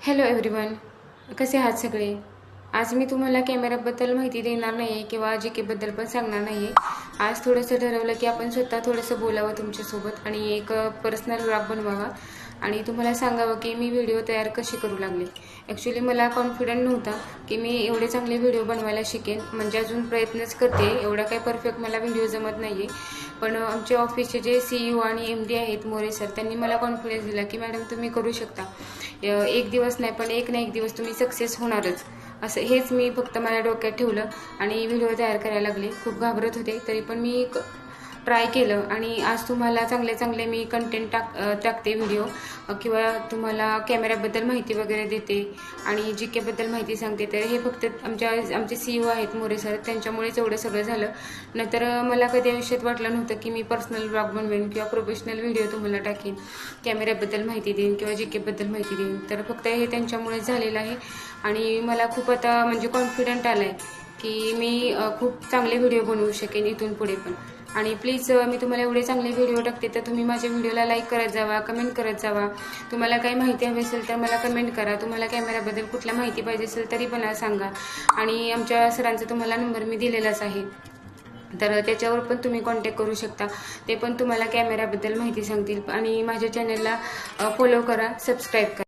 Hello everyone, कसे आहात सगळे? आज मी तुम्हाला कॅमेराबद्दल माहिती देणार नाही आहे किंवा जी केबद्दल पण सांगणार नाही आहे. आज थोडंसं ठरवलं की आपण स्वतः थोडंसं बोलावं तुमच्यासोबत आणि एक पर्सनल व्लॉग बनवावा आणि तुम्हाला सांगावं की मी व्हिडिओ तयार कशी करू लागले. ॲक्च्युली मला कॉन्फिडंट नव्हता की मी एवढे चांगले व्हिडिओ बनवायला शिकेन. म्हणजे अजून प्रयत्नच करते, एवढा काही परफेक्ट मला व्हिडिओ जमत नाही आहे. पण आमच्या ऑफिसचे जे CEO आणि MD आहेत मोरे सर, त्यांनी मला कॉन्फिडन्स दिला की मॅडम तुम्ही करू शकता. एक दिवस नाही पण एक ना एक दिवस तुम्ही सक्सेस होणारच, असं हेच मी फक्त माझ्या डोक्यात ठेवलं आणि व्हिडिओ तयार करायला लागले. खूप घाबरत होते तरी पण मी ट्राय केलं आणि आज तुम्हाला चांगले चांगले मी कंटेंट टाकते व्हिडिओ किंवा तुम्हाला कॅमेऱ्याबद्दल माहिती वगैरे देते आणि GK बद्दल माहिती सांगते. तर हे फक्त आमचे CEO आहेत मोरे सर, त्यांच्यामुळेच एवढं सगळं झालं. नंतर मला कधी आयुष्यात वाटलं नव्हतं की मी पर्सनल ब्लॉग बनवेन किंवा प्रोफेशनल व्हिडिओ तुम्हाला टाकेन, कॅमेऱ्याबद्दल माहिती देईन किंवा GK बद्दल माहिती देईन. तर फक्त हे त्यांच्यामुळेच झालेलं आहे आणि मला खूप आता म्हणजे कॉन्फिडंट आलं आहे की मी खूप चांगले व्हिडिओ बनवू शकेन इथून पुढे पण. आणि प्लीज मी तुम्हाला एवढे चांगले व्हिडिओ टाकते तर तुम्ही माझ्या व्हिडिओला लाईक करत जावा, कमेंट करत जावा. तुम्हाला काही माहिती हवी असेल तर मला कमेंट करा. तुम्हाला कॅमेराबद्दल कुठल्या माहिती पाहिजे असेल तरी पण सांगा. आणि आमच्या सरांचा तुम्हाला नंबर मी दिलेलाच आहे, तर त्याच्यावर पण तुम्ही कॉन्टॅक्ट करू शकता. ते पण तुम्हाला कॅमेराबद्दल माहिती सांगतील. आणि माझ्या चॅनलला फॉलो करा, सबस्क्राईब करा.